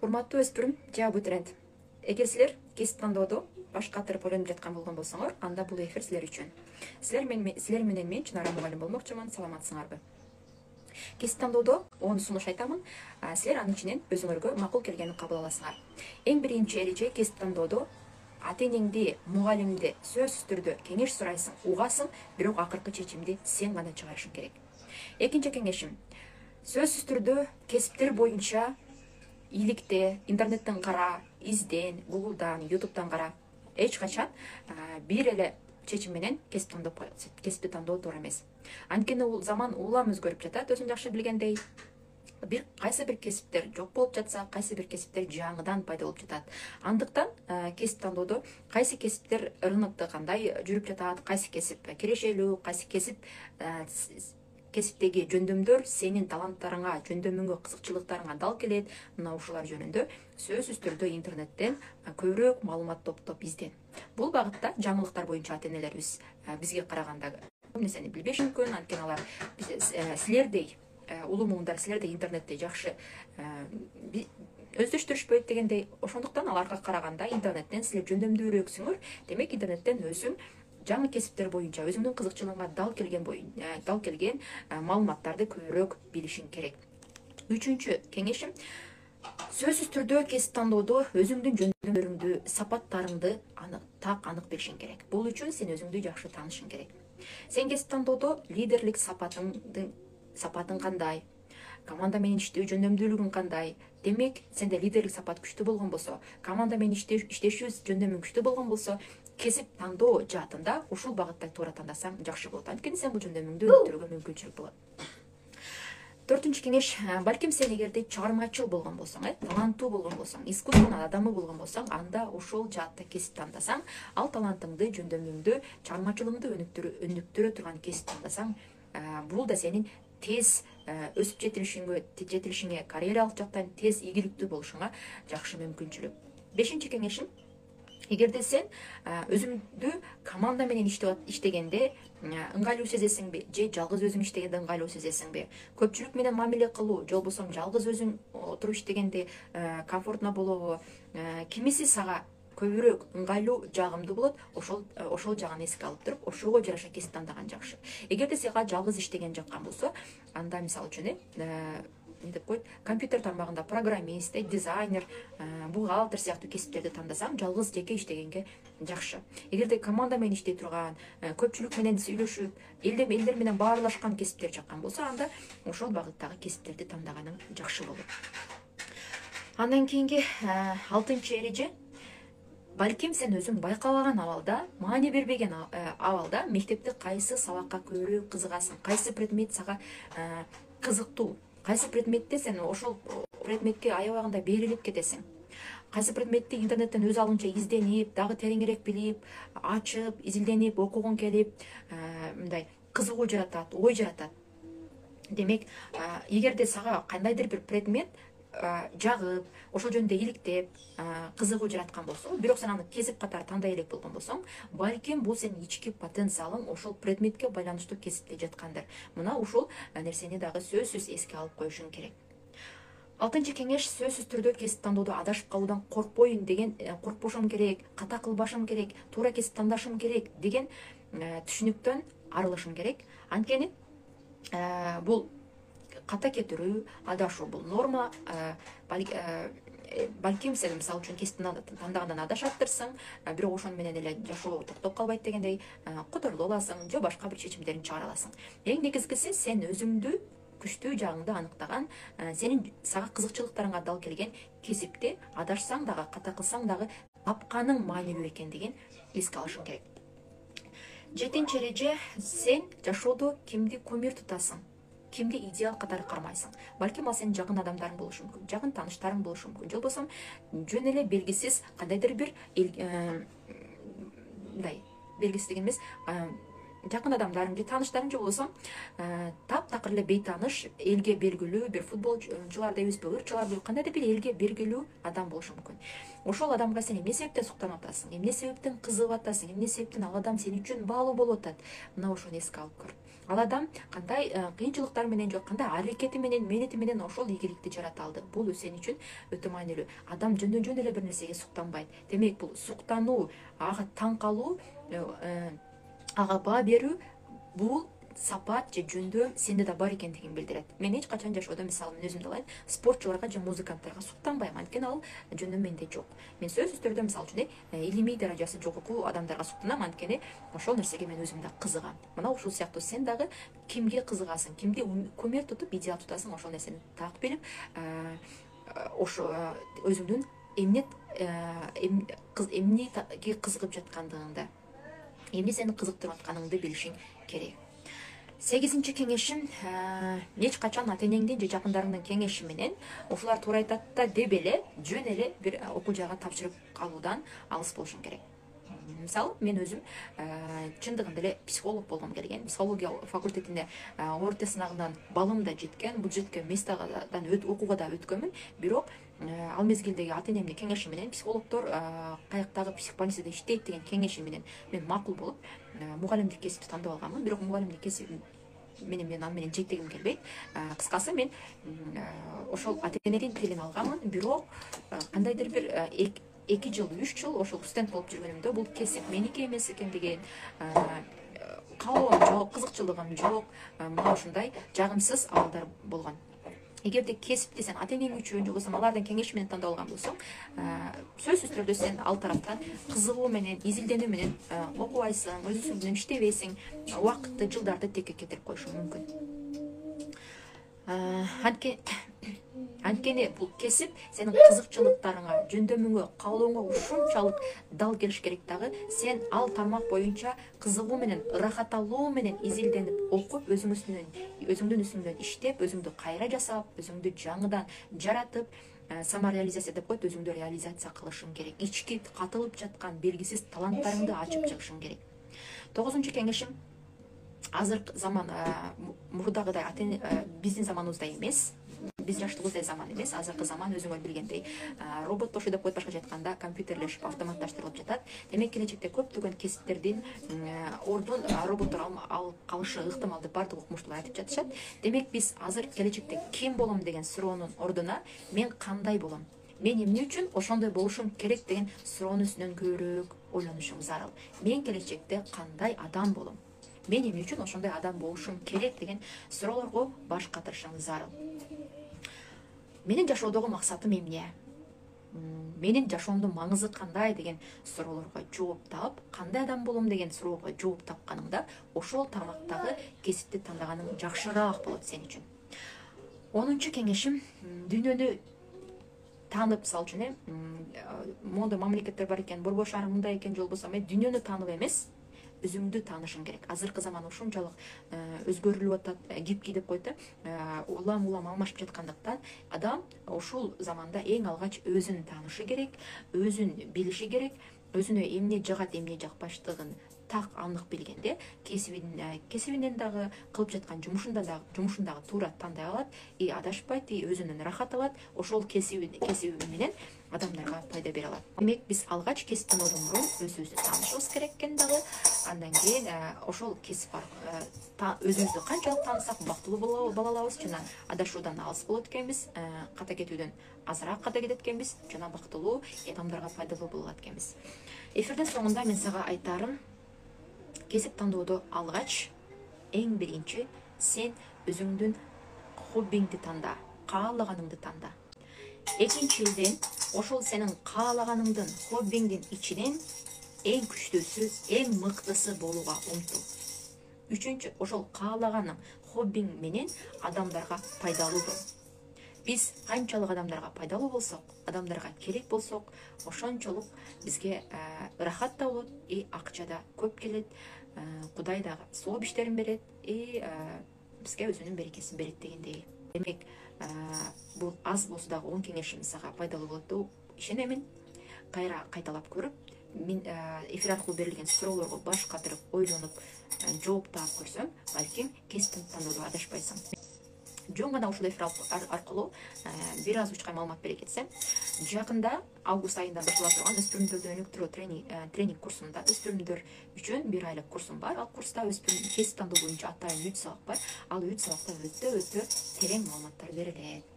Урматтуу өспүрүм же абитуриент. Эгер силер кесип тандоодо баш катырып ойлонуп жаткан болгон болсоңор, анда бул эфир силер үчүн. Силер менен мен Чынара мугалим болмокчумун. Саламатсыңарбы? Кесип тандоодо 10 сунуш айтамын. Силер анын ичинен өзүңөргө макул келгенин кабыл аласыңар. Эң биринчи эреже кесип тандоодо ата энеңди, мугалимди сөзсүз түрдө кеңеш сурайсың, угасың, бирок акыркы чечимди сен гана чыгарышың керек. Экинчи кеңешим: сөзсүз түрдө кесиптер боюнча иликте, интернеттен кара, изден, Google'дан, YouTube'дан кара. Эч качан бир эле чечим менен кесипти тандоо туура эмес. Анткени заман улам өзгөрүп жатат, өзүң жакшы билгендей. Кайсы бир кесиптер жок болуп жатса, кайсы бир кесиптер жаңыдан пайда болуп жатат. Андыктан кесип тандоодо кайсы кесиптер рынокто кандай жүрүп жатат, кайсы кесип кирешелүү, кайсы кесиптеги жөндөмдөр сенин таланттарыңа, жөндөмүңгө, кызыкчылыктарыңа дал келет. Мына ушулар жөнүндө сөзсүз түрдө интернеттен көбүрөөк маалымат топтоп изден. Бул багытта жаңылыктар боюнча ата энелерибиз бизге караганда көп нерсени билбеши мүмкүн. Анткени алар силердей улуу муундар, силердей интернетти жакшы өздөштүрүшпөйт дегендей. Ошондуктан аларга караганда интернеттен силер жөндөмдүүрөөксүңөр. Демек интернеттен өзүң жаңы кесиптер боюнча өзүңдүн кызыкчылыгыңа дал келген маалыматтарды көбүрөөк билишиң керек. Үчүнчү кеңешим: сөзсүз түрдө кесип тандоодо өзүңдүн жөндөмдөрүңдү, сапаттарыңды так анык билишиң керек. Бул үчүн сен өзүңдү жакшы таанышың керек. Сен кесип тандоодо лидерлик сапатың кандай, команда менен иштөө жөндөмдүүлүгүң кандай. Демек, сенде лидерлик сапат күчтүү болгон болсо, команда менен иштешүү жөндөмүң күчтүү болгон болсо, кесип тандоо жаатында ушул багытта туура тандасаң жакшы болот. Анткени сен бул жөндөмүңдү өнүктүрүүгө мүмкүнчүлүк болот. Төртүнчү кеңеш: балким сен эгерде чыгармачыл болгон болсоң, таланттуу болгон болсоң, искусствонун адамы болгон болсоң, анда ошол жаатта кесип тандасаң, ал талантыңды, жөндөмүңдү, чыгармачылыгыңды өнүктүрө турган кесип тандасаң, бул да сенин тез өсүп жетилишиңе, карьералык жактан тез ийгиликтүү болушуңа жакшы мүмкүнчүлүк. Бешинчи кеңешим: эгерде сен өзүңдү команда менен иштегенде ыңгайлуу сезесиңби, же жалгыз өзүң иштегенде ыңгайлуу сезесиңби? Көпчүлүк менен мамиле кылуу, же болбосо жалгыз өзүң отуруп иштегенде комфортно болобу? Кимиси сага көбүрөөк ыңгайлуу, жагымдуу болот, ошол жагын эске алып туруп, ошого жараша кесип тандаган жакшы. Эгерде сага жалгыз иштеген жаккан болсо, анда мисалы үчүн компьютер тармагында программист, дизайнер, бухгалтер сыяктуу кесиптерди тандасаң, жалгыз жеке иштегенге жакшы. Эгерде команда менен иштей турган, көпчүлүк менен сүйлөшүп, элдер менен баарлашкан кесиптер жаккан болсо, анда ошол багыттагы кесиптерди тандаганың жакшы болот. Андан кийинки 6-чы эреже: балким сен өзүң байкабаган абалда, маани бербеген абалда мектепте кайсы сабакка көбүрөөк кызыгасың, кайсы предмет сага кызыктуу, кайсы предметте сен ошол предметке аябаганда берилип кетесиң, кайсы предметти интернеттен өз алынча изденип, дагы тереңирээк билип, ачып, изилденип, окугуң келип, мындай кызыгуу жаратат, ой жаратат. Демек, эгерде сага кандайдыр бир предмет жагып, ошол жөнүндө иликтеп, кызыгуу жараткан болсо, бирок сен аны кесип катары тандай элек болгон болсоң, балким бул сенин ички потенциалың ошол предметке байланыштуу кесипте жаткандыр. Мына ушул нерсени дагы сөзсүз эске алып коюшуң керек. 6-чы кеңеш: сөзсүз түрдө кесип тандоодо адашып калуудан коркпошум керек, ката кылбашым керек, туура кесип тандашым керек деген түшүнүктөн арылышым керек. Анткени бул ката кетирүү, адашуу бул норма. Балким сен мисалы үчүн кесип тандагандан адашаптырсың, бирок ошону менен эле жашоо токтоп калбайт дегендей, которулуп аласың, же башка бир чечимдерин чыгара аласың. Эң негизгиси сен өзүңдү, күчтүү жагыңды аныктаган, сага кызыкчылыктарыңа дал келген кесипте адашсаң дагы, ката кылсаң дагы тапканың маанилүү экендигин эске алышың керек. 7-чи эреже: сен жашоодо кимди кумир тутасың, кимди идеал катары кармайсың? Балким ал сенин жакын адамдарың болушу мүмкүн, жакын тааныштарың болушу мүмкүн, же болбосо жөн эле белгисиз кандайдыр бир белгисиз деген эмес, жакын адамдарың же тааныштарың, же болбосо таптакыр эле бейтааныш, элге белгилүү бир футболчулар дейбизби, ырчылар, кандайдыр бир элге белгилүү адам болушу мүмкүн. Ошол адамга сен эмне себептен суктанып атасың, эмне себептен кызыгып атасың, эмне себептен ал адам сен үчүн баалуу болуп атат? Мына ошону эске алып көр. ал адам кандай кыйынчылыктар менен же кандай аракети менен мээнети менен ошол ийгиликти жарата алды. Бул сен үчүн өтө маанилүү. Адам жөндөн жөн эле бир нерсеге суктанбайт. Демек бул суктануу, ага таң калуу, ага баа берүү, бул сапат же жөндөм сенде да бар экендигин билдирет. Мен эч качан жашоодо, мисалы мен өзүмдү алайын, спортчуларга же музыканттарга суктанбайм, анткени ал жөндөм менде жок. Мен сөзсүз түрдө мисалы үчүн илимий даражасы жогорку адамдарга суктанам, анткени ошол нерсеге мен өзүм да кызыгам. Мына ушул сыяктуу сен дагы кимге кызыгасың, кимди көмөр тутуп, идеал тутасың, ошол нерсени так билип, ошо өзүңдүн эмнеге кызыгып жаткандыгыңды, эмне сени кызыктырып атканыңды билишиң керек. 8-чи кеңешим, эч качан ата энеңдин же жакындарыңдын кеңеши менен ушулар туура айтат да деп эле жөн эле бир окуу жайга тапшырып калуудан алыс болушуң керек. Мисалы, мен өзүм чындыгында эле психолог болгум келген. Психология факультетинде орто сынагынан балым да жеткен, бул жеткен местадан окууга да өткөнмүн. Бирок ал мезгилдеги ата энемдин кеңеши менен психологдор каяктагы психбольницада иштейт деген кеңеши менен мен макул болуп мугалимдик кесипти тандап алганмын. Бирок мугалимдик кесип мен аны менен жектегим келбейт. Кыскасы мен ошол ата эненин тилин алганмын. Бирок кандайдыр бир 2 жыл, 3 жыл ошол студент болуп жүргөнүмдө бул кесип меники эмес экендигин, каалоом жок, кызыкчылыгым жок, мына ушундай жагымсыз абалдар болгон. Эгерде кесипти сен ата энең үчүн же болбосо алардын кеңеши менен тандап алган болсоң, сөзсүз түрдө сен ал тараптан кызыгуу менен, изилденүү менен окубайсың, өзүң менен иштебейсиң, убакытты, жылдарды текке кетирип коюшуң мүмкүн. Анткени бул кесип сенин кызыкчылыктарыңа, жөндөмүңө, каалооңо ушунчалык дал келиш керек дагы, сен ал тармак боюнча кызыгуу менен, ырахат алуу менен изилденип, окуп, өзүңдүн үстүңдөн иштеп, өзүңдү кайра жасап, өзүңдү жаңыдан жаратып, самореализация деп коет, өзүңдү реализация кылышың керек. Ички катылып жаткан белгисиз таланттарыңды ачып чыгышың керек. 9-чу кеңешим, азыркы заман мурдагыдай биздин заманыбыздай эмес. Биз жаштыгыбыздай заман эмес. Азыркы заман өзүңөр билгендей роботтошуу деп коет, башкача айтканда компьютерлешип, автоматташтырылып жатат. Демек келечекте көптөгөн кесиптердин ордун роботтор алып калышы ыктымал деп бардык окумуштуулар айтып жатышат. Демек биз азыр келечекте ким болом деген суроонун ордуна мен кандай болом, мен эмне үчүн ошондой болушум керек деген суроонун үстүнөн көбүрөөк ойлонушуң зарыл. Мен келечекте кандай адам болом, мен эмне үчүн ошондой адам болушум керек деген суроолорго баш катырышың зарыл. Менин жашоодогу максатым эмне? Менин жашоомдун маңызы кандай деген суроолорго жооп таап, кандай адам болом деген суроого жооп тапканыңда, ошол тармактагы кесипти тандаганың жакшыраак болот сен үчүн. 10-чу кеңешим, дүйнөнү таанып, мисалы үчүн мондо мамлекеттер бар экен, борбор шаар мындай экен, же болбосо дүйнөнү таанып эмес, өзүңдү таанышың керек. Азыркы заман ушунчалык өзгөрүлүп атат, гибкий деп коет, улам алмашып жаткандыктан адам ушул заманда эң алгач өзүн таанышы керек, өзүн билиши керек, өзүнө эмне жагат, эмне жакпаштыгын так анык билгенде, кесибинен дагы, кылып жаткан жумушун дагы туура тандай алат, адашпайт, өзүнөн рахат алат, ошол кесиби менен адамдарга пайда бере алат. Демек биз алгач кесиптен мурун өзүбүздү таанышыбыз керек экен дагы, андан кийин ошол кесип өзүбүздү канчалык таанысак бактылуу боло алабыз, жана адашуудан алыс болот экенбиз, ката кетүүдөн азыраак ката кетет экенбиз, жана бактылуу адамдарга пайдалуу болот экенбиз. Эфирдин соңунда мен сага айтарым, кесип тандоодо алгач эң биринчи сен өзүңдүн хоббиңди танда, каалаганыңды танда. Экинчиден, ошол сенин каалаганыңдын, хоббиңдин ичинен эң күчтүүсү, эң мыктысы болууга умтул. Үчүнчү, ошол каалаганың, хоббиң менен адамдарга пайдалуу бол. Биз канчалык адамдарга пайдалуу болсок, адамдарга керек болсок, ошончолук бизге рахат да болот, акча да көп келет, Кудай дагы сооп иштерин берет, бизге өзүнүн берекесин берет дегендей. Демек, бул аз болсо дагы 10 кеңешим сага пайдалуу болот деп ишенемин. Кайра кайталап көрүп, мен эфир аркылуу берилген суроолорго баш катырып, ойлонуп, жооп таап көрсөм, балким кесиптин тандоодо адашпайсың. жөн гана ушул эфир аркылуу бир аз учкай маалымат бере кетсем, жакында август айында баштала турган өспүрүмдөрдү өнүктүрүү тренинг курсунда өспүрүмдөр үчүн 1 айлык курсум бар. Ал курста өспүрүм кесип тандоо боюнча атайын 3 сабак бар. Ал 3 сабакта өтө терең маалыматтар берилет.